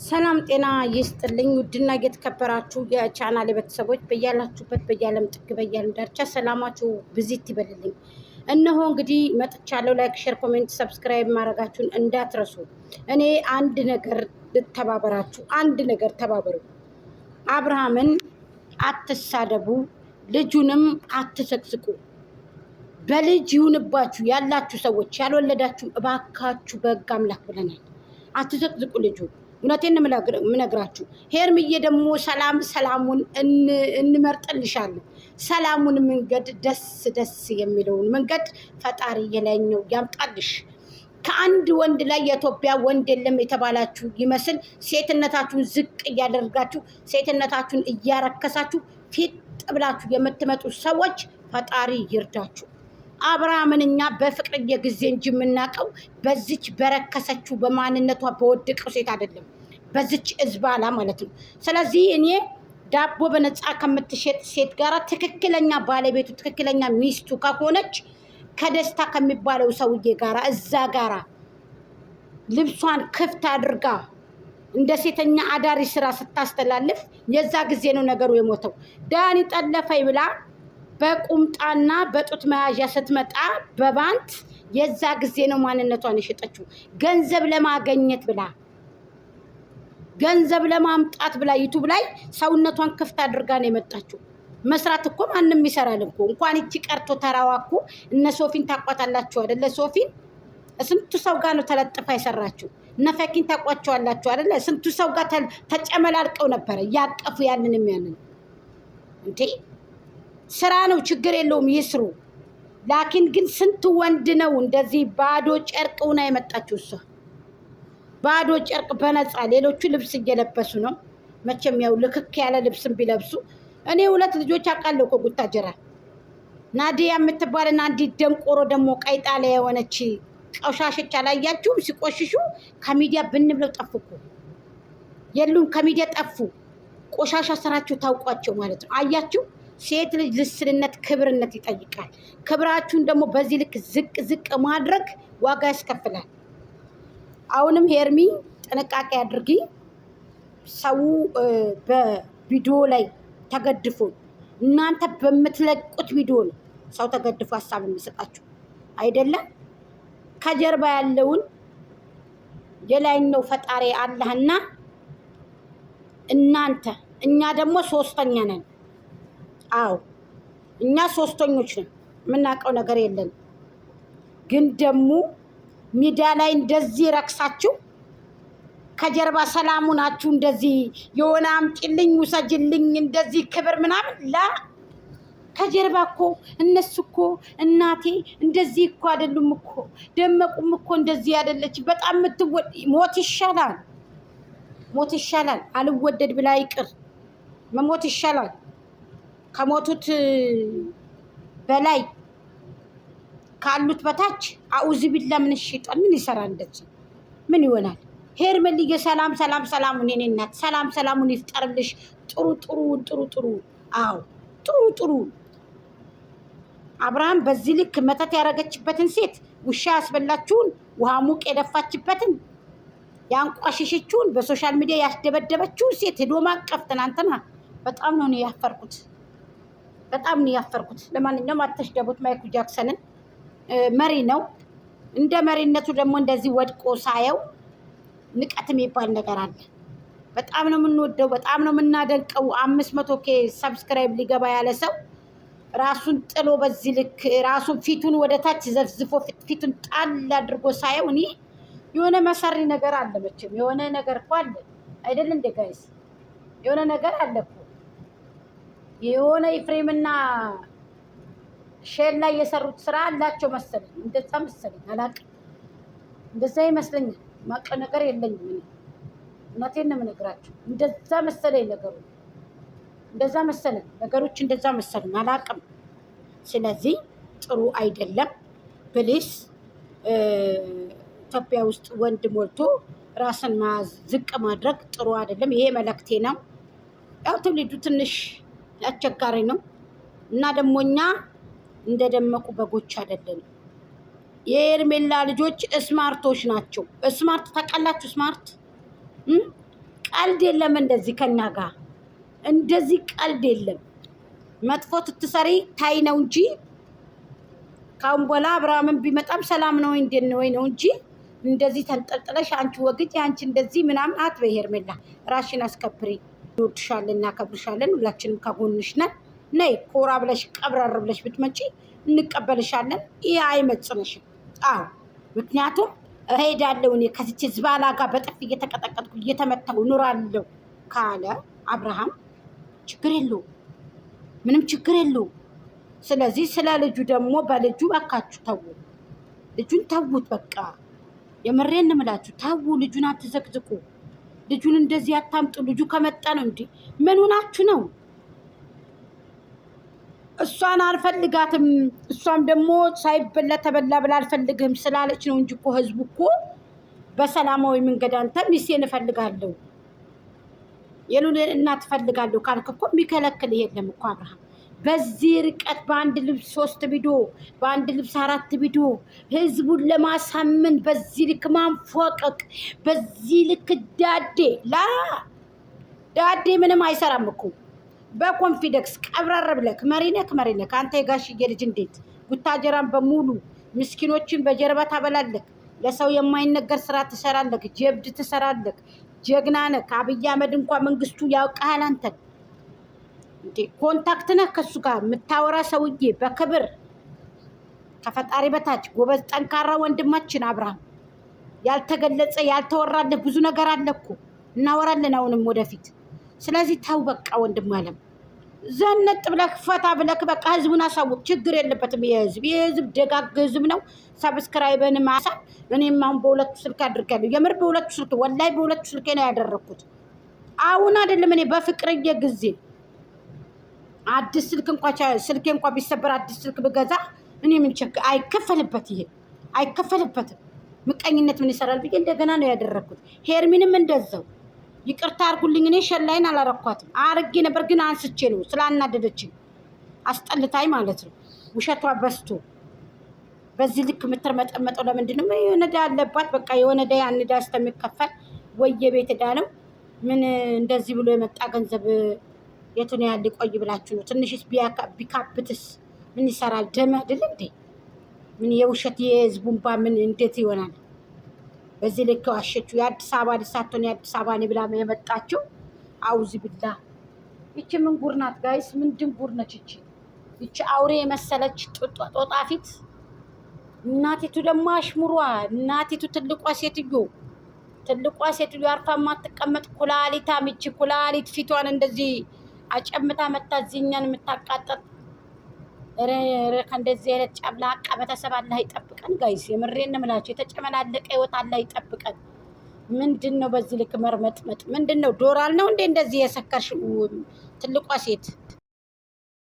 ሰላም ጤና ይስጥልኝ። ውድና የተከበራችሁ የቻናሌ ቤተሰቦች በያላችሁበት በያለም ጥግ በያለም ዳርቻ ሰላማችሁ ብዚት ይበልልኝ። እነሆ እንግዲህ መጥቻለሁ። ላይክ፣ ሼር፣ ኮሜንት፣ ሰብስክራይብ ማድረጋችሁን እንዳትረሱ። እኔ አንድ ነገር ልተባበራችሁ፣ አንድ ነገር ተባበሩ። አብርሃምን አትሳደቡ፣ ልጁንም አትሰቅስቁ። በልጅ ይሁንባችሁ ያላችሁ ሰዎች ያልወለዳችሁ እባካችሁ በሕግ አምላክ ብለናል፣ አትዘቅዝቁ ልጁ። እውነቴን የምነግራችሁ። ሄርምዬ ደግሞ ሰላሙን እንመርጥልሻለን። ሰላሙን መንገድ ደስ የሚለውን መንገድ ፈጣሪ የላይኛው ያምጣልሽ። ከአንድ ወንድ ላይ የኢትዮጵያ ወንድ የለም የተባላችሁ ይመስል ሴትነታችሁን ዝቅ እያደረጋችሁ ሴትነታችሁን እያረከሳችሁ ፊት ብላችሁ የምትመጡ ሰዎች ፈጣሪ ይርዳችሁ። አብርሃምን እኛ በፍቅር ጊዜ እንጂ የምናውቀው በዚች በረከሰችው በማንነቷ በወደቀው ሴት አይደለም፣ በዚች እዝባላ ማለት ነው። ስለዚህ እኔ ዳቦ በነፃ ከምትሸጥ ሴት ጋራ ትክክለኛ ባለቤቱ ትክክለኛ ሚስቱ ከሆነች ከደስታ ከሚባለው ሰውዬ ጋራ እዛ ጋራ ልብሷን ክፍት አድርጋ እንደ ሴተኛ አዳሪ ስራ ስታስተላልፍ የዛ ጊዜ ነው ነገሩ የሞተው። ዳኒ ጠለፈኝ ብላ በቁምጣና በጡት መያዣ ስትመጣ በባንት የዛ ጊዜ ነው ማንነቷን የሸጠችው። ገንዘብ ለማገኘት ብላ ገንዘብ ለማምጣት ብላ ዩቱብ ላይ ሰውነቷን ክፍት አድርጋ ነው የመጣችው። መስራት እኮ ማንም ይሰራል እኮ። እንኳን እቺ ቀርቶ ተራዋ እኮ እነ ሶፊን ታቋታላችሁ አይደለ? ሶፊን ስንቱ ሰው ጋር ነው ተለጥፋ የሰራችው። እነ ፈኪን ታቋቸዋላችሁ አይደለ? ስንቱ ሰው ጋር ተጨመላልቀው ነበረ ያቀፉ ያንን እንዴ ስራ ነው፣ ችግር የለውም ይስሩ። ላኪን ግን ስንት ወንድ ነው እንደዚህ ባዶ ጨርቅ ሆና የመጣችው? እሷ ባዶ ጨርቅ በነፃ ሌሎቹ ልብስ እየለበሱ ነው። መቼም ያው ልክክ ያለ ልብስም ቢለብሱ እኔ ሁለት ልጆች አውቃለሁ እኮ ጉታጀራ ናዲያ የምትባልና አንዲት ደንቆሮ ደግሞ ቀይጣላ የሆነች ቆሻሾች አላያችሁም? ሲቆሽሹ ከሚዲያ ብንብለው ጠፉ እኮ የሉም፣ ከሚዲያ ጠፉ። ቆሻሻ ስራችሁ ታውቋቸው ማለት ነው። አያችሁ? ሴት ልጅ ልስልነት ክብርነት ይጠይቃል። ክብራችሁን ደግሞ በዚህ ልክ ዝቅ ማድረግ ዋጋ ያስከፍላል። አሁንም ሄርሚ ጥንቃቄ አድርጊ። ሰው በቪዲዮ ላይ ተገድፎ እናንተ በምትለቁት ቪዲዮ ነው ሰው ተገድፎ ሀሳብ የሚሰጣችሁ አይደለም። ከጀርባ ያለውን የላይኛው ፈጣሪ አላህና እናንተ እኛ ደግሞ ሶስተኛ ነን። አዎ እኛ ሶስተኞች ነን። የምናውቀው ነገር የለን። ግን ደግሞ ሚዲያ ላይ እንደዚህ ረክሳችሁ ከጀርባ ሰላሙ ናችሁ። እንደዚህ የሆነ አምጪልኝ ውሰጅልኝ እንደዚህ ክብር ምናምን ላ ከጀርባ እኮ እነሱ እኮ እናቴ እንደዚህ እኮ አይደሉም እኮ ደመቁም እኮ እንደዚህ አይደለች። በጣም ሞት ይሻላል፣ ሞት ይሻላል። አልወደድ ብላ ይቅር መሞት ይሻላል። ከሞቱት በላይ ካሉት በታች አውዝ ቢላ ምን ይሽጣል? ምን ይሰራል? እንደዚህ ምን ይሆናል? ሄርሜልዬ ሰላሙን የኔ እናት ሰላሙን ይፍጠርልሽ። ጥሩ አዎ ጥሩ አብርሃም በዚህ ልክ መተት ያደረገችበትን ሴት ውሻ ያስበላችሁን ውሃ ሙቅ የደፋችበትን ያንቋሸሸችውን በሶሻል ሚዲያ ያስደበደበችውን ሴት ሄዶ ማቀፍ ትናንትና በጣም ነው ያፈርኩት። ለማንኛውም አትስደቡት። ማይክል ጃክሰንን መሪ ነው። እንደ መሪነቱ ደግሞ እንደዚህ ወድቆ ሳየው ንቀት የሚባል ነገር አለ። በጣም ነው የምንወደው፣ በጣም ነው የምናደንቀው። 500K ሰብስክራይብ ሊገባ ያለ ሰው ራሱን ጥሎ በዚህ ልክ ራሱን ፊቱን ወደ ታች ዘፍዝፎ ፊቱን ጣል አድርጎ ሳየው እኔ የሆነ መሰሪ ነገር አለ። መቼም የሆነ ነገር እኮ አለ አይደል እንደ ጋይስ የሆነ ነገር አለ እኮ። የሆነ ኤፍሬምና ሼር ላይ የሰሩት ስራ አላቸው መሰለኝ። እንደዛ መሰለኝ፣ አላውቅም። እንደዛ ይመስለኛል። ማውቀው ነገር የለኝም። እውነቴን ነው የምነግራቸው። እንደዛ መሰለኝ ነገሩ፣ እንደዛ መሰለኝ ነገሮች፣ እንደዛ መሰለኝ፣ አላውቅም። ስለዚህ ጥሩ አይደለም። ፕሊስ ኢትዮጵያ ውስጥ ወንድ ሞልቶ ራስን ዝቅ ማድረግ ጥሩ አይደለም። ይሄ መልእክቴ ነው። ያው ትውልዱ ትንሽ አስቸጋሪ ነው እና ደግሞ እኛ እንደደመቁ በጎች አይደለም። የሄርሜላ ልጆች ስማርቶች ናቸው። ስማርት ታውቃላችሁ? ስማርት ቀልድ የለም እንደዚህ ከኛ ጋር እንደዚህ ቀልድ የለም። መጥፎ ትትሰሪ ታይ ነው እንጂ ካሁን በኋላ አብርሃምን ቢመጣም ሰላም ነው ወይ ነው እንጂ እንደዚህ ተንጠልጥለሽ አንቺ ወግጅ አንቺ እንደዚህ ምናምን አትበይ። ሄርሜላ ራሽን አስከብሪ። እንወድሻለን፣ እናከብርሻለን። ሁላችንም ከጎንሽ ነን። ነይ ኮራ ብለሽ ቀብረር ብለሽ ብትመጪ እንቀበልሻለን። ይሄ አይመጽንሽም። አዎ ምክንያቱም እሄዳለሁ እኔ ከዚች ዝባላ ጋር በጥፍ እየተቀጠቀጥኩ እየተመታሁ እኖራለሁ ካለ አብርሃም ችግር የለውም፣ ምንም ችግር የለውም። ስለዚህ ስለ ልጁ ደግሞ በልጁ እባካችሁ ተው፣ ልጁን ተዉት። በቃ የምሬን እንምላችሁ ተዉ፣ ልጁን አትዘቅዝቁ፣ ልጁን እንደዚህ አታምጡ። ልጁ ከመጣ ነው እንዴ? ምን ሆናችሁ ነው? እሷን አልፈልጋትም፣ እሷም ደግሞ ሳይበላ ተበላ ብላ አልፈልግህም ስላለች ነው እንጂ እኮ ህዝቡ እኮ በሰላማዊ መንገድ አንተ ሚስቴን እፈልጋለሁ የሉል እናት እፈልጋለሁ ካልክ እኮ የሚከለክል የለም እኮ አብርሃም። በዚህ ርቀት በአንድ ልብስ 3 ቪዲዮ በአንድ ልብስ 4 ቪዲዮ ህዝቡን ለማሳመን በዚህ ልክ ማንፎቀቅ፣ በዚህ ልክ ዳዴ ምንም አይሰራም እኮ። በኮንፊደንስ ቀብረር ብለክ መሪነክ አንተ የጋሽዬ ልጅ እንዴት ቡታጀራን በሙሉ ምስኪኖችን በጀርባ ታበላለክ። ለሰው የማይነገር ስራ ትሰራለክ፣ ጀብድ ትሰራለክ፣ ጀግና ነክ። አብይ አህመድ እንኳን መንግስቱ ያውቃል አንተን እንዴ። ኮንታክት ነህ ከሱ ጋር የምታወራ ሰውዬ በክብር ከፈጣሪ በታች ጎበዝ ጠንካራ ወንድማችን አብርሃም። ያልተገለጸ ያልተወራለህ ብዙ ነገር አለ እኮ እናወራለን አሁንም ወደፊት። ስለዚህ ታው በቃ ወንድም አለም ዘነጥ ብለክ ፈታ ብለክ በቃ ህዝቡን አሳውቅ። ችግር የለበትም። የህዝብ ደጋግ ህዝብ ነው። ሰብስክራይበን ማሳ እኔም አሁን በሁለቱ ስልክ አድርጋለሁ። የምር በሁለቱ ስልክ ወላይ በሁለቱ ስልኬ ነው ያደረኩት። አሁን አይደለም እኔ በፍቅርዬ ጊዜ አዲስ ስልክ ስልኬ እንኳን ቢሰበር አዲስ ስልክ ብገዛ እኔ ምን ቸክ አይከፈልበት። ይሄ አይከፈልበትም። ምቀኝነት ምን ይሰራል ብዬ እንደገና ነው ያደረኩት። ሄርሚንም እንደዛው ይቅርታ አርጉልኝ። እኔ ሸላይን አላረኳትም። አርጌ ነበር ግን አንስቼ ነው ስላናደደችኝ አስጠልታኝ ማለት ነው። ውሸቷ በስቶ በዚህ ልክ የምትርመጠመጠው ለምንድን ነው? የሆነ ዕዳ አለባት። በቃ የሆነ ዕዳ ያን ዕዳ እስከሚከፈል ወይ የቤት ዕዳ ነው ምን እንደዚህ ብሎ የመጣ ገንዘብ የቱን ያህል ሊቆይ ብላችሁ ነው? ትንሽስ ቢካብትስ ምን ይሰራል? ደም አይደል እንዴ? ምን የውሸት የህዝቡን ባ ምን እንዴት ይሆናል? በዚህ ልክ ዋሸችው። የአዲስ አበባ ልሳቶን የአዲስ አበባ ነው ብላ የመጣችው። አውዚ ብላ ይቺ ምን ጉር ናት ጋይስ? ምንድን ጉር ነች ይቺ? ይቺ አውሬ የመሰለች ጦጣ ፊት። እናቲቱ ደግሞ አሽሙሯ። እናቲቱ ትልቋ ሴትዮ አርፋ ማትቀመጥ ኩላሊታም። ይቺ ኩላሊት ፊቷን እንደዚህ አጨምታ መታ እዚህኛን የምታቃጠጥ ከእንደዚህ አይነት ጨምላቃ ቤተሰብ አላህ ይጠብቀን ጋይስ። የምሬን እምላችሁ የተጨመላለቀ ህይወት አላህ ይጠብቀን። ምንድን ነው በዚህ ልክ መርመጥመጥ? ምንድን ነው ዶራል ነው እንዴ እንደዚህ የሰከርሽ ትልቋ ሴት?